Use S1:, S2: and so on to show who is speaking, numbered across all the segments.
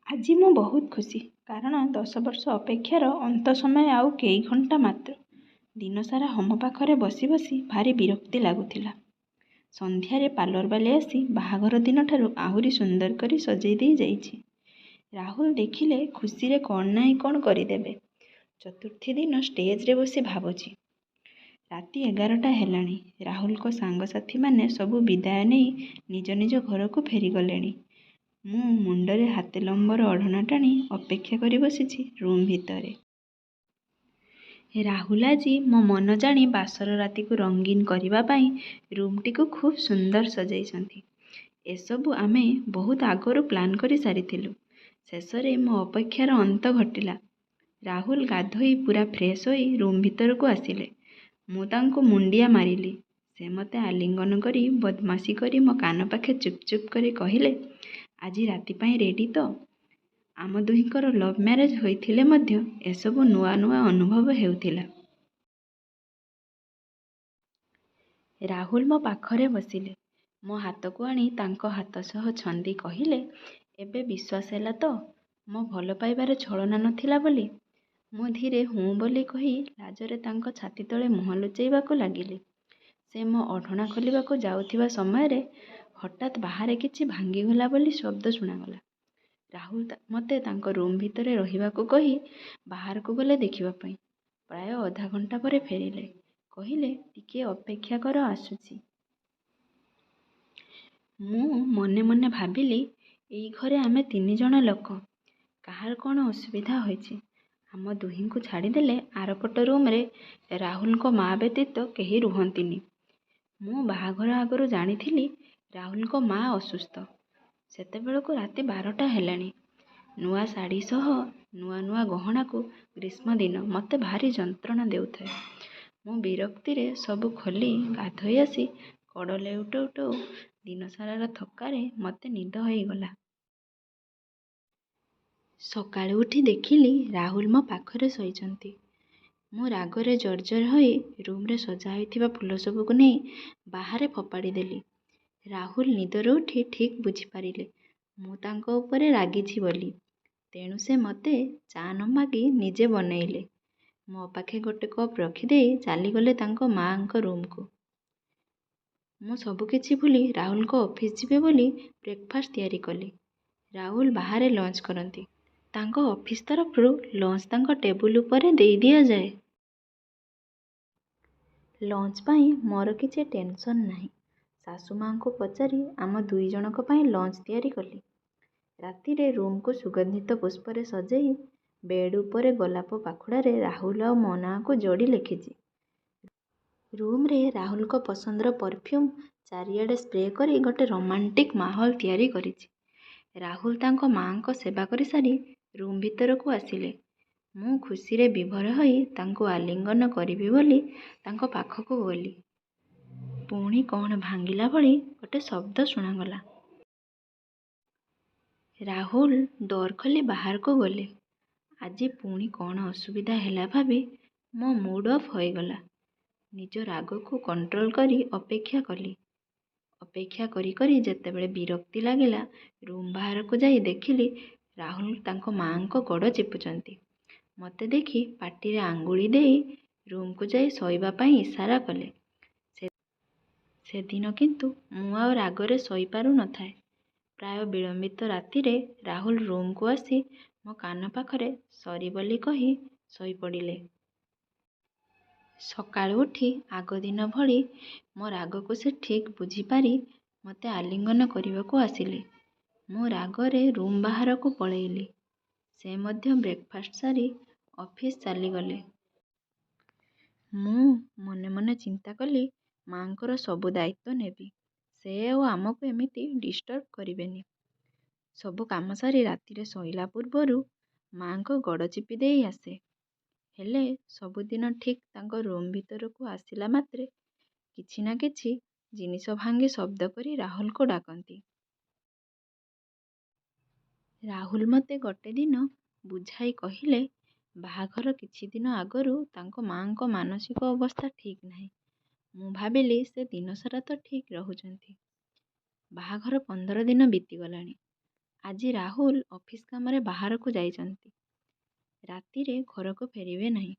S1: ଆଜି ମୁଁ ବହୁତ ଖୁସି କାରଣ 10 ବର୍ଷ ଅପେକ୍ଷାର ଅନ୍ତ ସମୟ ଆଉ କେଇ ଘଣ୍ଟା ମାତ୍ର। ଦିନସାରା ହୋମ ପାଖରେ ବସି ବସି ଭାରି ବିରକ୍ତି ଲାଗୁଥିଲା। ସନ୍ଧ୍ୟାରେ ପାର୍ଲରବାଲା ଆସି ବାହାଘର ଦିନଠାରୁ ଆହୁରି ସୁନ୍ଦର କରି ସଜେଇ ଦେଇ ଯାଇଛି। ରାହୁଲ ଦେଖିଲେ ଖୁସିରେ କ'ଣ ନାହିଁ କ'ଣ କରିଦେବେ। ଚତୁର୍ଥୀ ଦିନ ଷ୍ଟେଜରେ ବସି ଭାବୁଛି। ରାତି 11ଟା ହେଲାଣି। ରାହୁଲଙ୍କ ସାଙ୍ଗସାଥୀମାନେ ସବୁ ବିଦାୟ ନେଇ ନିଜ ନିଜ ଘରକୁ ଫେରିଗଲେଣି। ମୁଁ ମୁଣ୍ଡରେ ହାତେ ଲମ୍ବର ଓଢ଼ଣା ଟାଣି ଅପେକ୍ଷା କରି ବସିଛି ରୁମ୍ ଭିତରେ। ରାହୁଲ ଆଜି ମୋ ମନ ଜାଣି ବାସର ରାତିକୁ ରଙ୍ଗୀନ କରିବା ପାଇଁ ରୁମ୍ଟିକୁ ଖୁବ୍ ସୁନ୍ଦର ସଜାଇଛନ୍ତି। ଏସବୁ ଆମେ ବହୁତ ଆଗରୁ ପ୍ଲାନ୍ କରି ସାରିଥିଲୁ। ଶେଷରେ ମୋ ଅପେକ୍ଷାର ଅନ୍ତ ଘଟିଲା। ରାହୁଲ ଗାଧୋଇ ପୂରା ଫ୍ରେଶ୍ ହୋଇ ରୁମ୍ ଭିତରକୁ ଆସିଲେ। ମୁଁ ତାଙ୍କୁ ମୁଣ୍ଡିଆ ମାରିଲି। ସେ ମୋତେ ଆଲିଙ୍ଗନ କରି ବଦମାସି କରି ମୋ କାନ ପାଖେ ଚୁପ୍ ଚୁପ୍ କରି କହିଲେ, ଆଜି ରାତି ପାଇଁ ରେଡ଼ି ତ? ଆମ ଦୁହିଁଙ୍କର ଲଭ୍ ମ୍ୟାରେଜ୍ ହୋଇଥିଲେ ମଧ୍ୟ ଏସବୁ ନୂଆ ନୂଆ ଅନୁଭବ ହେଉଥିଲା। ରାହୁଲ ମୋ ପାଖରେ ବସିଲେ। ମୋ ହାତକୁ ଆଣି ତାଙ୍କ ହାତ ସହ ଛନ୍ଦି କହିଲେ, ଏବେ ବିଶ୍ୱାସ ହେଲା ତ ମୋ ଭଲ ପାଇବାରେ ଛଳନା ନଥିଲା ବୋଲି? ମୁଁ ଧୀରେ ହୁଁ ବୋଲି କହି ଲାଜରେ ତାଙ୍କ ଛାତି ତଳେ ମୁହଁ ଲୁଚାଇବାକୁ ଲାଗିଲି। ସେ ମୋ ଓଢ଼ଣା ଖୋଲିବାକୁ ଯାଉଥିବା ସମୟରେ ହଠାତ୍ ବାହାରେ କିଛି ଭାଙ୍ଗିଗଲା ବୋଲି ଶବ୍ଦ ଶୁଣାଗଲା। ରାହୁଲ ମୋତେ ତାଙ୍କ ରୁମ୍ ଭିତରେ ରହିବାକୁ କହି ବାହାରକୁ ଗଲେ ଦେଖିବା ପାଇଁ। ପ୍ରାୟ ଅଧା ଘଣ୍ଟା ପରେ ଫେରିଲେ। କହିଲେ, ଟିକିଏ ଅପେକ୍ଷା କର, ଆସୁଛି। ମୁଁ ମନେ ମନେ ଭାବିଲି, ଏଇ ଘରେ ଆମେ 3 ଜଣ ଲୋକ। କାହାର କ'ଣ ଅସୁବିଧା ହୋଇଛି? ଆମ ଦୁହିଁଙ୍କୁ ଛାଡ଼ିଦେଲେ ଆରପଟ ରୁମ୍ରେ ରାହୁଲଙ୍କ ମା ବ୍ୟତୀତ କେହି ରୁହନ୍ତିନି। ମୁଁ ବାହାଘର ଆଗରୁ ଜାଣିଥିଲି ରାହୁଲଙ୍କ ମା ଅସୁସ୍ଥ। ସେତେବେଳକୁ ରାତି 12ଟା ହେଲାଣି। ନୂଆ ଶାଢ଼ୀ ସହ ନୂଆ ନୂଆ ଗହଣାକୁ ଗ୍ରୀଷ୍ମ ଦିନ ମୋତେ ଭାରି ଯନ୍ତ୍ରଣା ଦେଉଥାଏ। ମୁଁ ବିରକ୍ତିରେ ସବୁ ଖୋଲି ଗାଧୋଇ ଆସି କଡ଼ ଲେଉଟଉ ଟଉ ଦିନସାରାର ଥକ୍କାରେ ମୋତେ ନିଦ ହୋଇଗଲା। ସକାଳୁ ଉଠି ଦେଖିଲି ରାହୁଲ ମୋ ପାଖରେ ଶୋଇଛନ୍ତି। ମୁଁ ରାଗରେ ଜର୍ଜର ହୋଇ ରୁମ୍ରେ ସଜା ହୋଇଥିବା ଫୁଲ ସବୁକୁ ନେଇ ବାହାରେ ଫୋପାଡ଼ି ଦେଲି। ରାହୁଲ ନିଦରୁ ଉଠି ଠିକ୍ ବୁଝିପାରିଲେ ମୁଁ ତାଙ୍କ ଉପରେ ରାଗିଛି ବୋଲି। ତେଣୁ ସେ ମୋତେ ଚା ନ ମାଗି ନିଜେ ବନେଇଲେ। ମୋ ପାଖେ ଗୋଟେ କପ୍ ରଖିଦେଇ ଚାଲିଗଲେ ତାଙ୍କ ମାଆଙ୍କ ରୁମ୍କୁ। ମୁଁ ସବୁକିଛି ଭୁଲି ରାହୁଲଙ୍କ ଅଫିସ୍ ଯିବେ ବୋଲି ବ୍ରେକଫାଷ୍ଟ ତିଆରି କଲି। ରାହୁଲ ବାହାରେ ଲଞ୍ଚ କରନ୍ତି। ତାଙ୍କ ଅଫିସ୍ ତରଫରୁ ଲଞ୍ଚ ତାଙ୍କ ଟେବୁଲ ଉପରେ ଦେଇ ଦିଆଯାଏ। ଲଞ୍ଚ ପାଇଁ ମୋର କିଛି ଟେନସନ୍ ନାହିଁ। ଶାଶୁମାଆଙ୍କୁ ପଚାରି ଆମ 2 ଜଣଙ୍କ ପାଇଁ ଲଞ୍ଚ ତିଆରି କଲି। ରାତିରେ ରୁମ୍କୁ ସୁଗନ୍ଧିତ ପୁଷ୍ପରେ ସଜେଇ ବେଡ୍ ଉପରେ ଗୋଲାପ ପାଖୁଡ଼ାରେ ରାହୁଲ ଆଉ ମୋ ନାଁକୁ ଯୋଡ଼ି ଲେଖିଛି। ରୁମ୍ରେ ରାହୁଲଙ୍କ ପସନ୍ଦର ପରଫ୍ୟୁମ୍ ଚାରିଆଡ଼େ ସ୍ପ୍ରେ କରି ଗୋଟେ ରୋମାଣ୍ଟିକ୍ ମାହୋଲ ତିଆରି କରିଛି। ରାହୁଲ ତାଙ୍କ ମାଆଙ୍କ ସେବା କରିସାରି ରୁମ୍ ଭିତରକୁ ଆସିଲେ। ମୁଁ ଖୁସିରେ ବିଭୋର ହୋଇ ତାଙ୍କୁ ଆଲିଙ୍ଗନ କରିବି ବୋଲି ତାଙ୍କ ପାଖକୁ ଗଲି। ପୁଣି କ'ଣ ଭାଙ୍ଗିଲା ଭଳି ଗୋଟେ ଶବ୍ଦ ଶୁଣାଗଲା। ରାହୁଲ ଡୋର୍ ଖୋଲି ବାହାରକୁ ଗଲେ। ଆଜି ପୁଣି କ'ଣ ଅସୁବିଧା ହେଲା ଭାବି ମୋ ମୁଡ୍ ଅଫ୍ ହୋଇଗଲା। ନିଜ ରାଗକୁ କଣ୍ଟ୍ରୋଲ କରି ଅପେକ୍ଷା କଲି। ଅପେକ୍ଷା କରି କରି ଯେତେବେଳେ ବିରକ୍ତି ଲାଗିଲା, ରୁମ୍ ବାହାରକୁ ଯାଇ ଦେଖିଲି ରାହୁଲ ତାଙ୍କ ମାଆଙ୍କ ଗୋଡ଼ ଚିପୁଛନ୍ତି। ମୋତେ ଦେଖି ପାଟିରେ ଆଙ୍ଗୁଳି ଦେଇ ରୁମ୍କୁ ଯାଇ ଶୋଇବା ପାଇଁ ଇସାରା କଲେ। ସେଦିନ କିନ୍ତୁ ମୁଁ ଆଉ ରାଗରେ ଶୋଇପାରୁ ନଥାଏ। ପ୍ରାୟ ବିଳମ୍ବିତ ରାତିରେ ରାହୁଲ ରୁମ୍କୁ ଆସି ମୋ କାନ ପାଖରେ ସରି ବୋଲି କହି ଶୋଇପଡ଼ିଲେ। ସକାଳୁ ଉଠି ଆଗ ଦିନ ଭଳି ମୋ ରାଗକୁ ସେ ଠିକ୍ ବୁଝିପାରି ମୋତେ ଆଲିଙ୍ଗନ କରିବାକୁ ଆସିଲେ। ମୁଁ ରାଗରେ ରୁମ୍ ବାହାରକୁ ପଳେଇଲି। ସେ ମଧ୍ୟ ବ୍ରେକଫାଷ୍ଟ ସାରି ଅଫିସ୍ ଚାଲିଗଲେ। ମୁଁ ମନେ ମନେ ଚିନ୍ତା କଲି, ମାଆଙ୍କର ସବୁ ଦାୟିତ୍ୱ ନେବି। ସେ ଆଉ ଆମକୁ ଏମିତି ଡିଷ୍ଟର୍ବ କରିବେନି। ସବୁ କାମ ସାରି ରାତିରେ ଶୋଇଲା ପୂର୍ବରୁ ମାଆଙ୍କ ଗୋଡ଼ ଚିପି ଦେଇ ଆସେ। ହେଲେ ସବୁଦିନ ଠିକ୍ ତାଙ୍କ ରୁମ୍ ଭିତରକୁ ଆସିଲା ମାତ୍ରେ କିଛି ନା କିଛି ଜିନିଷ ଭାଙ୍ଗି ଶବ୍ଦ କରି ରାହୁଲକୁ ଡାକନ୍ତି। ରାହୁଲ ମୋତେ ଗୋଟେ ଦିନ ବୁଝାଇ କହିଲେ, ବାହାଘର କିଛି ଦିନ ଆଗରୁ ତାଙ୍କ ମାଆଙ୍କ ମାନସିକ ଅବସ୍ଥା ଠିକ୍ ନାହିଁ। ମୁଁ ଭାବିଲି ସେ ଦିନସାରା ତ ଠିକ୍ ରହୁଛନ୍ତି। ବାହାଘର 15 ଦିନ ବିତିଗଲାଣି। ଆଜି ରାହୁଲ ଅଫିସ କାମରେ ବାହାରକୁ ଯାଇଛନ୍ତି। ରାତିରେ ଘରକୁ ଫେରିବେ ନାହିଁ।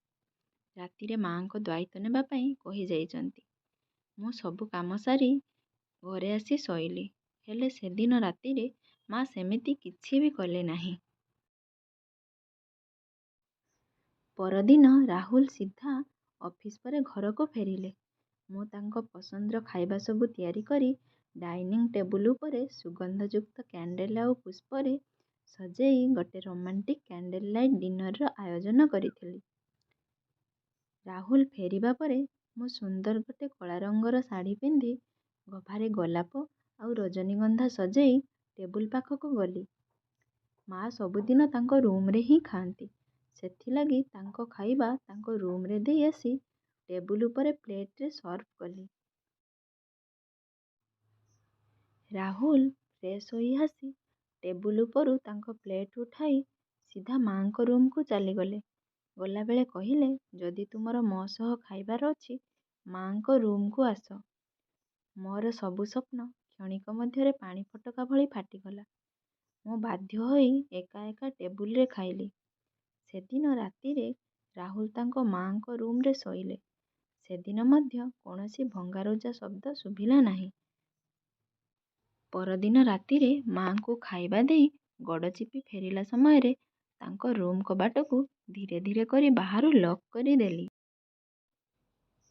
S1: ରାତିରେ ମାଆଙ୍କ ଦାୟିତ୍ୱ ନେବା ପାଇଁ କହିଯାଇଛନ୍ତି। ମୁଁ ସବୁ କାମ ସାରି ଘରେ ଆସି ଶୋଇଲି। ହେଲେ ସେଦିନ ରାତିରେ ମା ସେମିତି କିଛି ବି କଲେ ନାହିଁ। ପରଦିନ ରାହୁଲ ସିଧା ଅଫିସ ପରେ ଘରକୁ ଫେରିଲେ। ମୁଁ ତାଙ୍କ ପସନ୍ଦର ଖାଇବା ସବୁ ତିଆରି କରି ଡାଇନିଂ ଟେବୁଲ ଉପରେ ସୁଗନ୍ଧଯୁକ୍ତ କ୍ୟାଣ୍ଡେଲ ଆଉ ପୁଷ୍ପରେ ସଜେଇ ଗୋଟେ ରୋମାଣ୍ଟିକ୍ କ୍ୟାଣ୍ଡେଲ ଲାଇଟ୍ ଡିନରର ଆୟୋଜନ କରିଥିଲି। ରାହୁଲ ଫେରିବା ପରେ ମୁଁ ସୁନ୍ଦର ଗୋଟେ କଳା ରଙ୍ଗର ଶାଢ଼ୀ ପିନ୍ଧି ଗଭାରେ ଗୋଲାପ ଆଉ ରଜନୀଗନ୍ଧା ସଜେଇ ଟେବୁଲ ପାଖକୁ ଗଲି। ମା ସବୁଦିନ ତାଙ୍କ ରୁମ୍ରେ ହିଁ ଖାଆନ୍ତି। ସେଥିଲାଗି ତାଙ୍କ ଖାଇବା ତାଙ୍କ ରୁମ୍ରେ ଦେଇ ଆସି ଟେବୁଲ ଉପରେ ପ୍ଲେଟ୍ରେ ସର୍ଭ କଲି। ରାହୁଲ ଫ୍ରେଶ୍ ହୋଇ ଆସି ଟେବୁଲ ଉପରୁ ତାଙ୍କ ପ୍ଲେଟ୍ ଉଠାଇ ସିଧା ମାଆଙ୍କ ରୁମ୍କୁ ଚାଲିଗଲେ। ଗଲାବେଳେ କହିଲେ, ଯଦି ତୁମର ମୋ ସହ ଖାଇବାର ଅଛି ମାଆଙ୍କ ରୁମ୍କୁ ଆସ। ମୋର ସବୁ ସ୍ୱପ୍ନ କ୍ଷଣିକ ମଧ୍ୟରେ ପାଣି ଫୋଟକା ଭଳି ଫାଟିଗଲା। ମୁଁ ବାଧ୍ୟ ହୋଇ ଏକା ଏକା ଟେବୁଲରେ ଖାଇଲି। ସେଦିନ ରାତିରେ ରାହୁଲ ତାଙ୍କ ମାଆଙ୍କ ରୁମ୍ରେ ଶୋଇଲେ। ସେଦିନ ମଧ୍ୟ କୌଣସି ଭଙ୍ଗାରୁଜା ଶବ୍ଦ ଶୁଭିଲା ନାହିଁ। ପରଦିନ ରାତିରେ ମାଆଙ୍କୁ ଖାଇବା ଦେଇ ଗୋଡ଼ ଚିପି ଫେରିଲା ସମୟରେ ତାଙ୍କ ରୁମ୍ କବାଟକୁ ଧୀରେ ଧୀରେ କରି ବାହାରୁ ଲକ୍ କରିଦେଲି।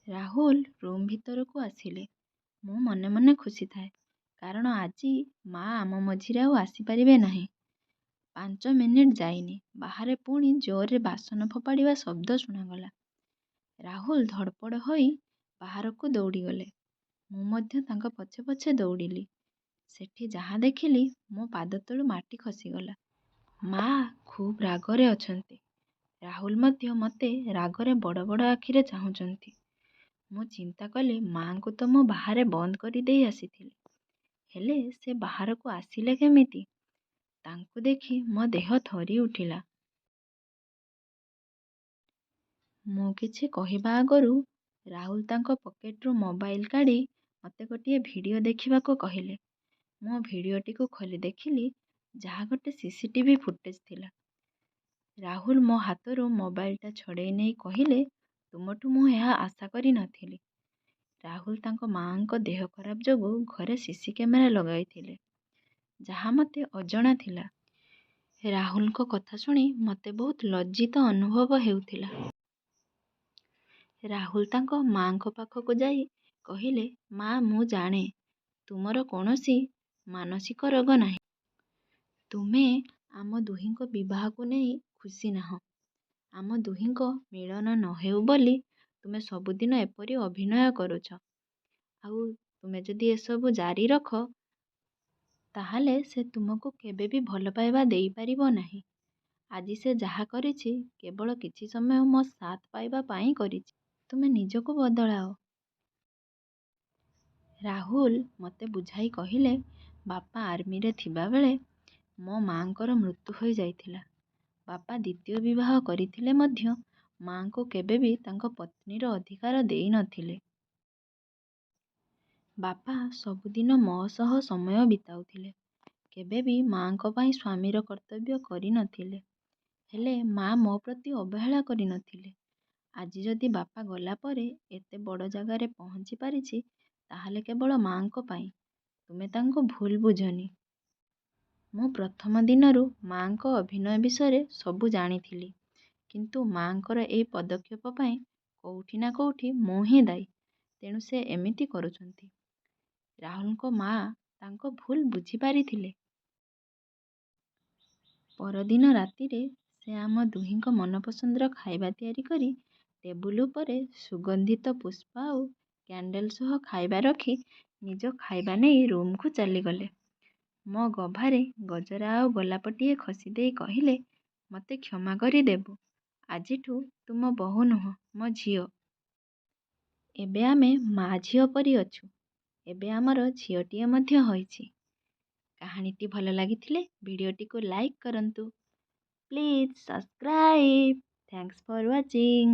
S1: ରାହୁଲ ରୁମ୍ ଭିତରକୁ ଆସିଲେ। ମୁଁ ମନେ ମନେ ଖୁସି ଥାଏ, କାରଣ ଆଜି ମା ଆମ ମଝିରେ ଆଉ ଆସିପାରିବେ ନାହିଁ। 5 ମିନିଟ୍ ଯାଇନି, ବାହାରେ ପୁଣି ଜୋରରେ ବାସନ ଫୋପାଡ଼ିବା ଶବ୍ଦ ଶୁଣାଗଲା। ରାହୁଲ ଧଡ଼ପଡ଼ ହୋଇ ବାହାରକୁ ଦୌଡ଼ିଗଲେ। ମୁଁ ମଧ୍ୟ ତାଙ୍କ ପଛେ ପଛେ ଦୌଡ଼ିଲି। ସେଠି ଯାହା ଦେଖିଲି ମୋ ପାଦ ତଳୁ ମାଟି ଖସିଗଲା। ମା ଖୁବ୍ ରାଗରେ ଅଛନ୍ତି। ରାହୁଲ ମଧ୍ୟ ମୋତେ ରାଗରେ ବଡ଼ ବଡ଼ ଆଖିରେ ଚାହୁଁଛନ୍ତି। ମୁଁ ଚିନ୍ତା କଲି ମାଆଙ୍କୁ ତ ମୁଁ ବାହାରେ ବନ୍ଦ କରିଦେଇ ଆସିଥିଲି। ହେଲେ ସେ ବାହାରକୁ ଆସିଲେ କେମିତି? ତାଙ୍କୁ ଦେଖି ମୋ ଦେହ ଥରି ଉଠିଲା। ମୁଁ କିଛି କହିବା ଆଗରୁ ରାହୁଲ ତାଙ୍କ ପକେଟରୁ ମୋବାଇଲ କାଢ଼ି ମୋତେ ଗୋଟିଏ ଭିଡ଼ିଓ ଦେଖିବାକୁ କହିଲେ। ମୁଁ ଭିଡ଼ିଓଟିକୁ ଖୋଲି ଦେଖିଲି, ଯାହା ଗୋଟେ ସିସିଟିଭି ଫୁଟେଜ୍ ଥିଲା। ରାହୁଲ ମୋ ହାତରୁ ମୋବାଇଲଟା ଛଡ଼େଇ ନେଇ କହିଲେ, ତୁମଠୁ ମୁଁ ଏହା ଆଶା କରିନଥିଲି। ରାହୁଲ ତାଙ୍କ ମାଆଙ୍କ ଦେହ ଖରାପ ଯୋଗୁଁ ଘରେ ସିସି କ୍ୟାମେରା ଲଗାଇଥିଲେ, ଯାହା ମୋତେ ଅଜଣା ଥିଲା। ରାହୁଲଙ୍କ କଥା ଶୁଣି ମୋତେ ବହୁତ ଲଜ୍ଜିତ ଅନୁଭବ ହେଉଥିଲା। ରାହୁଲ ତାଙ୍କ ମାଆଙ୍କ ପାଖକୁ ଯାଇ କହିଲେ, ମା, ମୁଁ ଜାଣେ ତୁମର କୌଣସି ମାନସିକ ରୋଗ ନାହିଁ। ତୁମେ ଆମ ଦୁହିଁଙ୍କ ବିବାହକୁ ନେଇ ଖୁସି ନାହଁ। ଆମ ଦୁହିଁଙ୍କ ମିଳନ ନ ହେଉ ବୋଲି ତୁମେ ସବୁଦିନ ଏପରି ଅଭିନୟ କରୁଛ। ଆଉ ତୁମେ ଯଦି ଏସବୁ ଜାରି ରଖ, ତାହେଲେ ସେ ତୁମକୁ କେବେ ବି ଭଲ ପାଇବା ଦେଇପାରିବ ନାହିଁ। ଆଜି ସେ ଯାହା କରିଛି କେବଳ କିଛି ସମୟ ମୋ ସାଥ ପାଇବା ପାଇଁ କରିଛି। ତୁମେ ନିଜକୁ ବଦଳାଅ। ରାହୁଲ ମୋତେ ବୁଝାଇ କହିଲେ, ବାପା ଆର୍ମିରେ ଥିବାବେଳେ ମୋ ମାଆଙ୍କର ମୃତ୍ୟୁ ହୋଇଯାଇଥିଲା। ବାପା ଦ୍ୱିତୀୟ ବିବାହ କରିଥିଲେ ମଧ୍ୟ ମାଆଙ୍କୁ କେବେ ବି ତାଙ୍କ ପତ୍ନୀର ଅଧିକାର ଦେଇନଥିଲେ। ବାପା ସବୁଦିନ ମୋ ସହ ସମୟ ବିତାଉଥିଲେ, କେବେ ବି ମାଆଙ୍କ ପାଇଁ ସ୍ୱାମୀର କର୍ତ୍ତବ୍ୟ କରିନଥିଲେ। ହେଲେ ମା ମୋ ପ୍ରତି ଅବହେଳା କରିନଥିଲେ। ଆଜି ଯଦି ବାପା ଗଲା ପରେ ଏତେ ବଡ଼ ଜାଗାରେ ପହଞ୍ଚି ପାରିଛି, ତାହେଲେ କେବଳ ମାଆଙ୍କ ପାଇଁ। ତୁମେ ତାଙ୍କୁ ଭୁଲ ବୁଝନି। ମୁଁ ପ୍ରଥମ ଦିନରୁ ମାଆଙ୍କ ଅଭିନୟ ବିଷୟରେ ସବୁ ଜାଣିଥିଲି, କିନ୍ତୁ ମାଆଙ୍କର ଏହି ପଦକ୍ଷେପ ପାଇଁ କୋଉଠି ନା କୋଉଠି ମୁଁ ହିଁ ଦାୟୀ। ତେଣୁ ସେ ଏମିତି କରୁଛନ୍ତି। ରାହୁଲଙ୍କ ମା ତାଙ୍କ ଭୁଲ ବୁଝିପାରିଥିଲେ। ପରଦିନ ରାତିରେ ସେ ଆମ ଦୁହିଁଙ୍କ ମନପସନ୍ଦର ଖାଇବା ତିଆରି କରି ଟେବୁଲ ଉପରେ ସୁଗନ୍ଧିତ ପୁଷ୍ପ ଆଉ କ୍ୟାଣ୍ଡେଲ ସହ ଖାଇବା ରଖି ନିଜ ଖାଇବା ନେଇ ରୁମ୍କୁ ଚାଲିଗଲେ। ମୋ ଗଭାରେ ଗଜରା ଆଉ ଗୋଲାପଟିଏ ଖସିଦେଇ କହିଲେ, ମୋତେ କ୍ଷମା କରିଦେବୁ। ଆଜିଠୁ ତୁ ମୋ ବୋହୂ ନୁହଁ, ମୋ ଝିଅ। ଏବେ ଆମେ ମା ଝିଅ ପରି ଅଛୁ। ଏବେ ଆମର ଝିଅଟିଏ ମଧ୍ୟ ହୋଇଛି। କାହାଣୀଟି ଭଲ ଲାଗିଥିଲେ ଭିଡ଼ିଓଟିକୁ ଲାଇକ୍ କରନ୍ତୁ। Please subscribe. Thanks for watching.